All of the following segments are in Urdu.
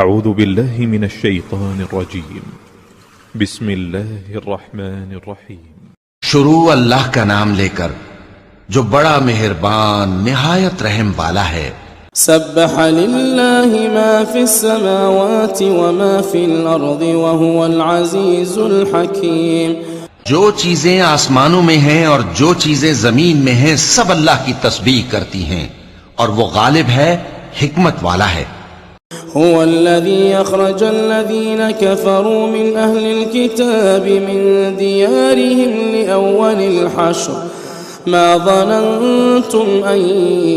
اعوذ باللہ من الشیطان الرجیم بسم اللہ الرحمن الرحیم شروع اللہ کا نام لے کر جو بڑا مہربان نہایت رحم والا ہے۔ سبح للہ ما فی السماوات وما فی الارض وهو العزیز الحکیم۔ جو چیزیں آسمانوں میں ہیں اور جو چیزیں زمین میں ہیں سب اللہ کی تسبیح کرتی ہیں اور وہ غالب ہے، حکمت والا ہے۔ هو الذي أخرج الذين كفروا من أهل الكتاب من ديارهم لأول الحشر ما ظننتم أن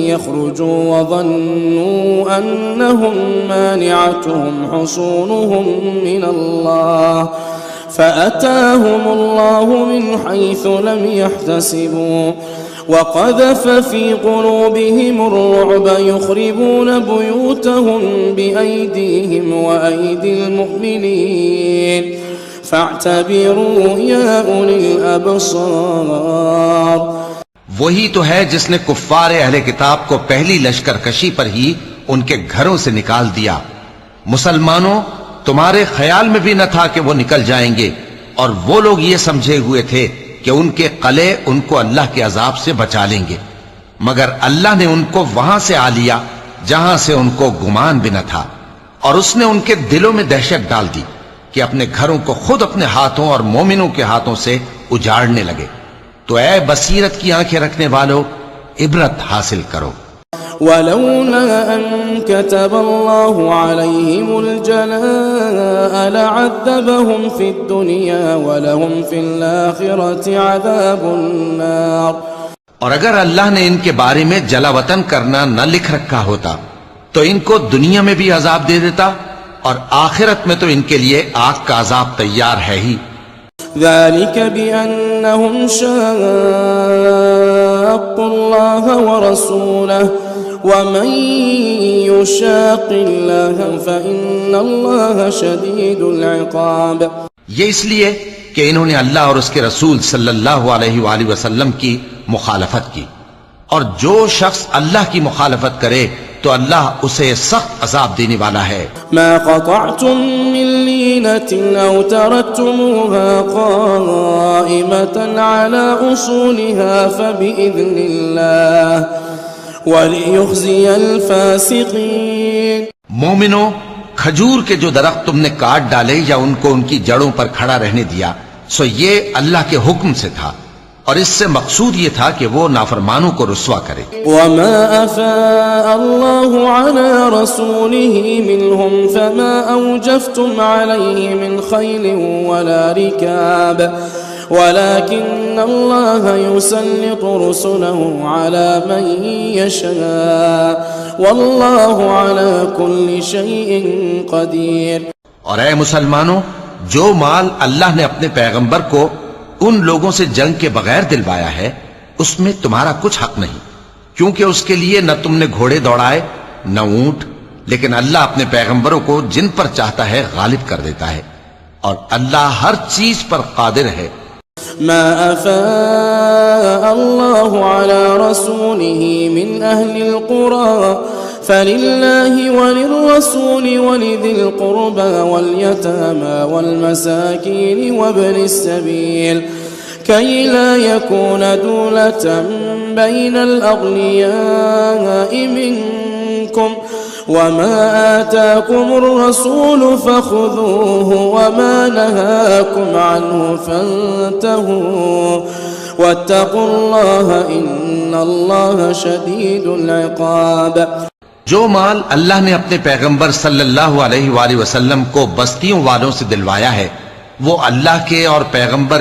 يخرجوا وظنوا أنهم مانعتهم حصونهم من الله فأتاهم الله من حيث لم يحتسبوا وقذف في قلوبهم الرعب يخربون بيوتهم بأيديهم وأيدي المؤمنين فاعتبروا يا أولي الأبصار۔ وہی تو ہے جس نے کفار اہل کتاب کو پہلی لشکر کشی پر ہی ان کے گھروں سے نکال دیا۔ مسلمانوں، تمہارے خیال میں بھی نہ تھا کہ وہ نکل جائیں گے، اور وہ لوگ یہ سمجھے ہوئے تھے کہ ان کے قلعے ان کو اللہ کے عذاب سے بچا لیں گے، مگر اللہ نے ان کو وہاں سے آ لیا جہاں سے ان کو گمان بھی نہ تھا، اور اس نے ان کے دلوں میں دہشت ڈال دی کہ اپنے گھروں کو خود اپنے ہاتھوں اور مومنوں کے ہاتھوں سے اجاڑنے لگے۔ تو اے بصیرت کی آنکھیں رکھنے والو، عبرت حاصل کرو۔ ولولا أن كتب الله عليهم الجلاء لعذبهم في الدنيا ولهم في الآخرة عذاب النار۔ اور اگر اللہ نے ان کے بارے میں جلا وطن کرنا نہ لکھ رکھا ہوتا تو ان کو دنیا میں بھی عذاب دے دیتا، اور آخرت میں تو ان کے لیے آگ کا عذاب تیار ہے ہی۔ ذلك بأنهم شاقوا الله ورسوله ومن يشاق الله فإن الله شديد العقاب۔ یہ اس لیے کہ انہوں نے اللہ اور اس کے رسول صلی اللہ علیہ وآلہ وسلم کی مخالفت کی، اور جو شخص اللہ کی مخالفت کرے تو اللہ اسے سخت عذاب دینے والا ہے۔ ما قطعتم من لینة او ترکتموها قائمة على اصولها فبإذن الله وليخزي الفاسقين۔ مومنو، کھجور کے جو درخت تم نے کاٹ ڈالے یا ان کو ان کی جڑوں پر کھڑا رہنے دیا، سو یہ اللہ کے حکم سے تھا، اور اس سے مقصود یہ تھا کہ وہ نافرمانوں کو رسوا کرے۔ وما أفاء الله على رسوله منهم فما أوجفتم عليه من خيل ولا ركاب ولكن الله يسلط رسله على من يشاء والله على كل شيء قدير۔ اور اے مسلمانوں، جو مال اللہ نے اپنے پیغمبر کو ان لوگوں سے جنگ کے بغیر دلوایا ہے اس میں تمہارا کچھ حق نہیں، کیونکہ اس کے لیے نہ تم نے گھوڑے دوڑائے نہ اونٹ، لیکن اللہ اپنے پیغمبروں کو جن پر چاہتا ہے غالب کر دیتا ہے، اور اللہ ہر چیز پر قادر ہے۔ ما أفاء الله على رسوله من أهل القرى فلله وللرسول ولذي القربى واليتامى والمساكين وابن السبيل كي لا يكون دولة بين الأغنياء منكم وما آتاكم الرسول فخذوه وما نهاكم عنه فانتهوا واتقوا الله إن الله شديد العقاب۔ جو مال اللہ نے اپنے پیغمبر صلی اللہ علیہ وآلہ وسلم کو بستیوں والوں سے دلوایا ہے وہ اللہ کے اور پیغمبر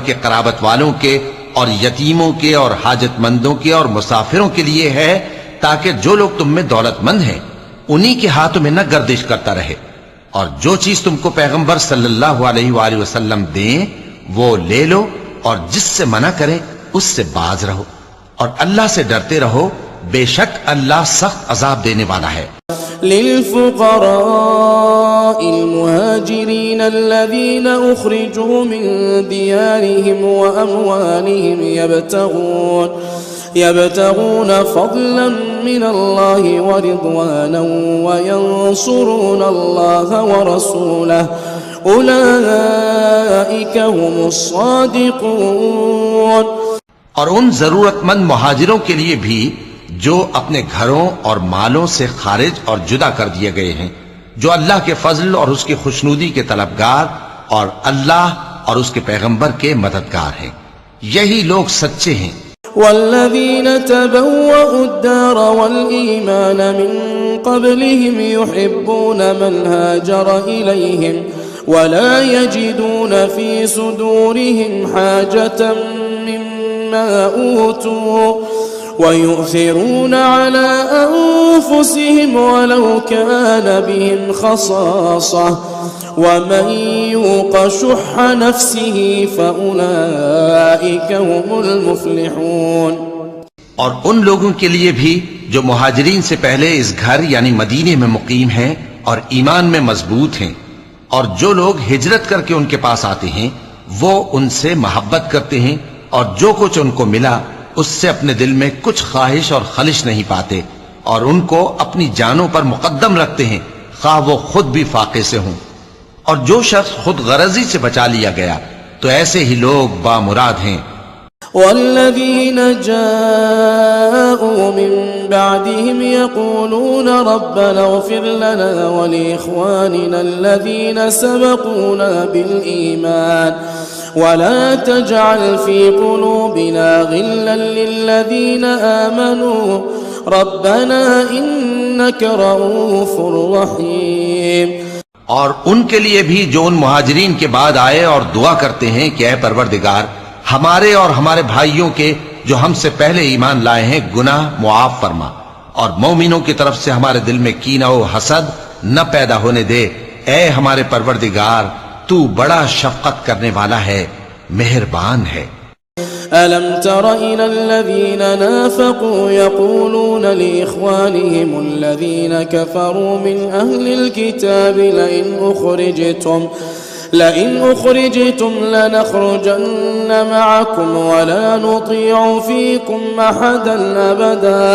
کے قرابت والوں کے اور یتیموں کے اور حاجت مندوں کے اور مسافروں کے لیے ہے، تاکہ جو لوگ تم میں دولت مند ہیں انہی کے ہاتھوں میں نہ گردش کرتا رہے، اور جو چیز تم کو پیغمبر صلی اللہ علیہ وآلہ وسلم دیں وہ لے لو، اور جس سے منع کریں اس سے باز رہو، اور اللہ سے ڈرتے رہو، بے شک اللہ سخت عذاب دینے والا ہے۔ للفقراء المهاجرين الذين أخرجوا من ديارهم وأموالهم يبتغون فضلا من الله ورضوانا وينصرون الله ورسوله أولئك هم الصادقون۔ اور ان ضرورت مند مہاجروں کے لیے بھی جو اپنے گھروں اور مالوں سے خارج اور جدا کر دیے گئے ہیں، جو اللہ کے فضل اور اس کی خوشنودی کے طلبگار اور اللہ اور اس کے پیغمبر کے مددگار ہیں، یہی لوگ سچے ہیں۔ والذين تبوأوا الدار والإيمان من قبلهم يحبون من هاجر إليهم ولا يجدون في صدورهم حاجة مما أوتوا ويؤثرون على أنفسهم ولو كان بهم خصاصة ومن يوق شح نفسه فأولئك هم المفلحون۔ اور ان لوگوں کے لیے بھی جو مہاجرین سے پہلے اس گھر یعنی مدینے میں مقیم ہیں اور ایمان میں مضبوط ہیں، اور جو لوگ ہجرت کر کے ان کے پاس آتے ہیں وہ ان سے محبت کرتے ہیں، اور جو کچھ ان کو ملا اس سے اپنے دل میں کچھ خواہش اور خلش نہیں پاتے، اور ان کو اپنی جانوں پر مقدم رکھتے ہیں خواہ وہ خود بھی فاقے سے ہوں۔ اور جو شخص خود غرضی سے بچا لیا گیا تو ایسے ہی لوگ بامراد ہیں۔ والذين جاءوا من بعدهم يقولون ربنا اغفر لنا ولإخواننا الذين سبقونا بالإيمان ولا تجعل في قلوبنا غلا للذين آمنوا ربنا إنك رؤوف رحيم۔ اور ان کے لیے بھی جو ان مہاجرین کے بعد آئے اور دعا کرتے ہیں کہ اے پروردگار ہمارے اور ہمارے بھائیوں کے جو ہم سے پہلے ایمان لائے ہیں گناہ معاف فرما، اور مومنوں کی طرف سے ہمارے دل میں کینہ و حسد نہ پیدا ہونے دے، اے ہمارے پروردگار تو بڑا شفقت کرنے والا ہے، مہربان ہے۔ ألم تر إلى الذين نافقوا يقولون لإخوانهم الذين كفروا من أهل الكتاب لئن أخرجتم لنخرجن معكم ولا نطيع فيكم أحدا أبدا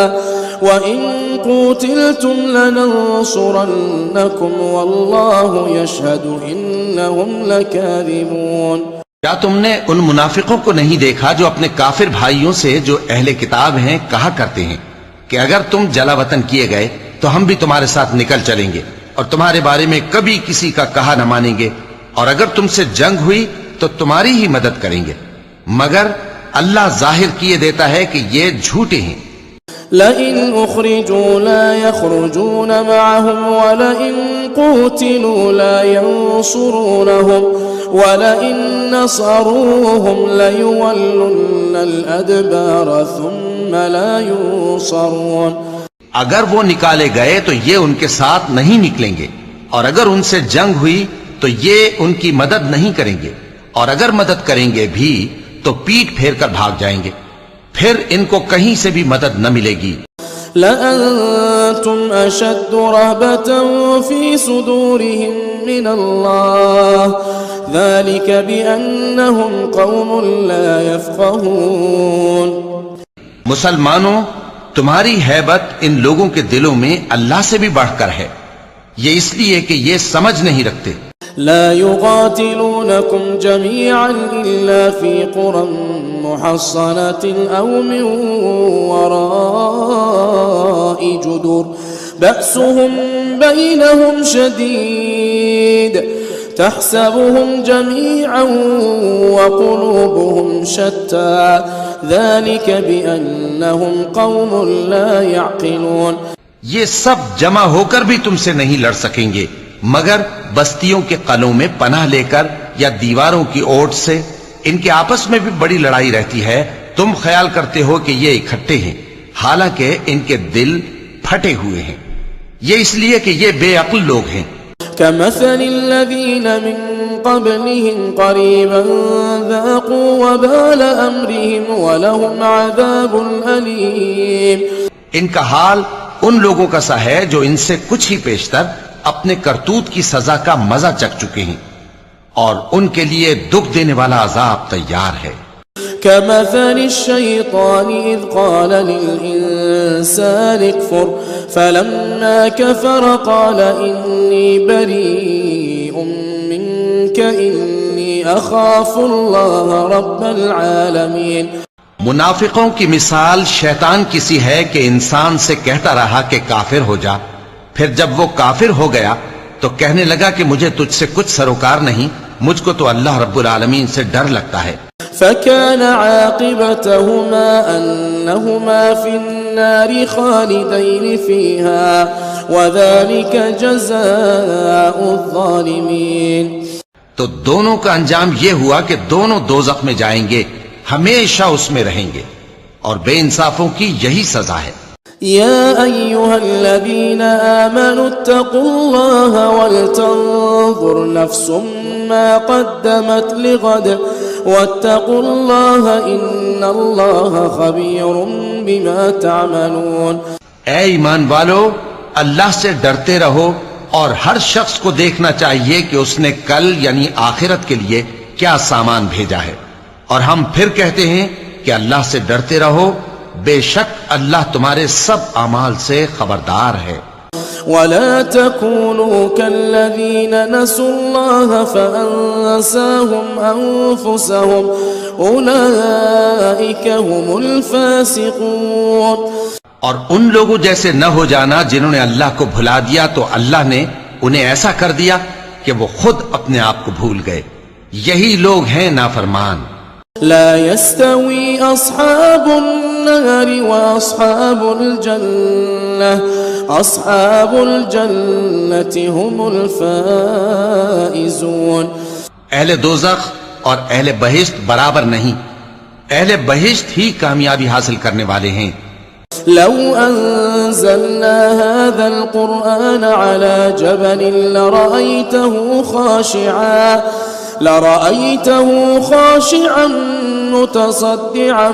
وإن قتلتم لننصرنكم والله يشهد إنهم لكاذبون۔ کیا تم نے ان منافقوں کو نہیں دیکھا جو اپنے کافر بھائیوں سے جو اہل کتاب ہیں کہا کرتے ہیں کہ اگر تم جلا وطن کیے گئے تو ہم بھی تمہارے ساتھ نکل چلیں گے اور تمہارے بارے میں کبھی کسی کا کہا نہ مانیں گے، اور اگر تم سے جنگ ہوئی تو تمہاری ہی مدد کریں گے، مگر اللہ ظاہر کیے دیتا ہے کہ یہ جھوٹے ہیں۔ لئن أخرجوا لا يخرجون معهم ولئن قتلوا لا ينصرونهم ولئن نصروهم ليولن الأدبار ثم لا ينصرون۔ اگر وہ نکالے گئے تو یہ ان کے ساتھ نہیں نکلیں گے، اور اگر ان سے جنگ ہوئی تو یہ ان کی مدد نہیں کریں گے، اور اگر مدد کریں گے بھی تو پیٹ پھیر کر بھاگ جائیں گے، پھر ان کو کہیں سے بھی مدد نہ ملے گی۔ لأنتم أشد رهبة في صدورهم من الله ذلك بأنهم قوم لا يفقهون۔ مسلمانوں تمہاری ہیبت ان لوگوں کے دلوں میں اللہ سے بھی بڑھ کر ہے، یہ اس لیے کہ یہ سمجھ نہیں رکھتے۔ لا يقاتلونكم جميعا إلا في قرى محصنة أو من وراء جدر بأسهم بينهم شديد تحسبهم جميعا وقلوبهم شتى ذلك بأنهم قوم لا يعقلون۔ یہ سب جمع ہو کر بھی تم سے نہیں لڑ سکیں گے مگر بستیوں کے قلعوں میں پناہ لے کر یا دیواروں کی اوٹ سے، ان کے آپس میں بھی بڑی لڑائی رہتی ہے، تم خیال کرتے ہو کہ یہ اکٹھے ہیں، حالانکہ ان کے دل پھٹے ہوئے ہیں، یہ اس لیے کہ یہ بے عقل لوگ ہیں۔ كمثل الذين من قبلهم قريبا ذاقوا وبال أمرهم ولهم عذاب أليم۔ ان کا حال ان لوگوں کا سا ہے جو ان سے کچھ ہی پیشتر اپنے کرتوت کی سزا کا مزہ چکھ چکے ہیں، اور ان کے لیے دکھ دینے والا عذاب تیار ہے۔ كمثل الشيطان إذ قال للإنسان اكفر فلما كفر قال إني بريء منك إني أخاف الله رب العالمين. منافقوں کی مثال شیطان کی سی ہے کہ انسان سے کہتا رہا کہ کافر ہو جا، پھر جب وہ کافر ہو گیا تو کہنے لگا کہ مجھے تجھ سے کچھ سروکار نہیں، مجھ کو تو اللہ رب العالمین سے ڈر لگتا ہے. فكان عاقبتهما أنهما في النار خالدين فيها وذلك جزاء الظالمين. تو دونوں کا انجام یہ ہوا کہ دونوں دوزخ میں جائیں گے، ہمیشہ اس میں رہیں گے، اور بے انصافوں کی یہی سزا ہے. يا أيها الذين آمنوا اتقوا الله ولتنظر نفس ما قدمت لغد واتقوا الله إن الله خبير بما تعملون. اے ایمان والو، اللہ سے ڈرتے رہو، اور ہر شخص کو دیکھنا چاہیے کہ اس نے کل یعنی آخرت کے لیے کیا سامان بھیجا ہے. اور ہم پھر کہتے ہیں کہ اللہ سے ڈرتے رہو، بے شک اللہ تمہارے سب اعمال سے خبردار ہے. ولا تكونوا كالذين نسوا الله فأنساهم أنفسهم أولئك هم الفاسقون. اور ان لوگوں جیسے نہ ہو جانا جنہوں نے اللہ کو بھلا دیا تو اللہ نے انہیں ایسا کر دیا کہ وہ خود اپنے آپ کو بھول گئے. یہی لوگ ہیں نافرمان. لا يستوي أصحاب النار وأصحاب الجنة أصحاب الجنة هم الفائزون. اہل دوزخ اور اہل بہشت برابر نہیں، اہل بہشت ہی کامیابی حاصل کرنے والے ہیں. لو أنزلنا هذا القرآن على جبل لرأيته خاشعا متصدعا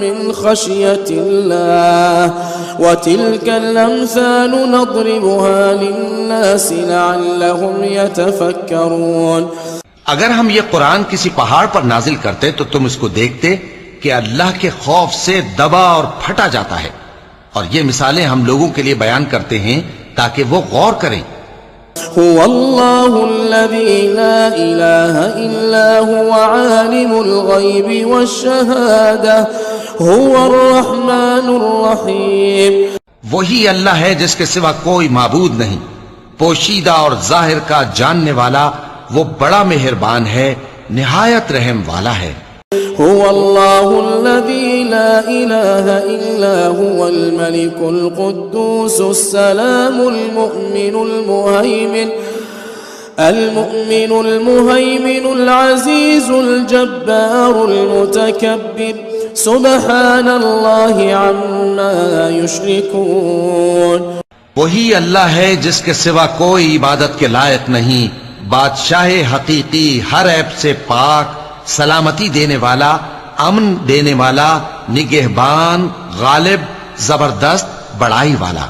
من خشية الله وتلك الأمثال نضربها للناس لعلهم يتفكرون. اگر ہم یہ قرآن کسی پہاڑ پر نازل کرتے تو تم اس کو دیکھتے کہ اللہ کے خوف سے دبا اور پھٹا جاتا ہے، اور یہ مثالیں ہم لوگوں کے لیے بیان کرتے ہیں تاکہ وہ غور کریں. هو الله الذي لا إله إلا هو عالم الغيب والشهادة هو الرحمن الرحيم. وہی اللہ ہے جس کے سوا کوئی معبود نہیں، پوشیدہ اور ظاہر کا جاننے والا، وہ بڑا مہربان ہے، نہایت رحم والا ہے. هو الله الذي لا إله إلا هو الملك القدوس السلام المؤمن المهيمن العزيز الجبار المتكبر سبحان الله عما يشركون. وہی اللہ ہے جس کے سوا کوئی عبادت کے لائق نہیں، بادشاہ حقیقی، ہر عیب سے پاک، سلامتی دینے والا، امن دینے والا، نگہبان، غالب، زبردست، بڑائی والا.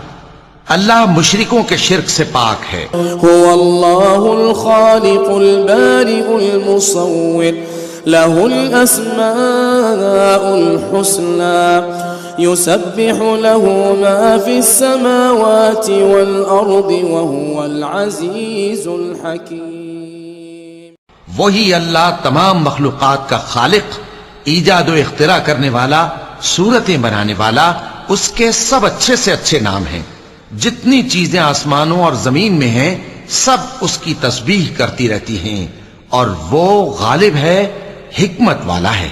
اللہ مشرکوں کے شرک سے پاک ہے. هو الله الخالق البارئ المصور له الأسماء الحسنى يسبح له ما في السماوات والأرض وهو العزيز الحكيم. وہی اللہ تمام مخلوقات کا خالق، ایجاد و اختراع کرنے والا، صورتیں بنانے والا، اس کے سب اچھے سے اچھے نام ہیں. جتنی چیزیں آسمانوں اور زمین میں ہیں سب اس کی تسبیح کرتی رہتی ہیں، اور وہ غالب ہے، حکمت والا ہے.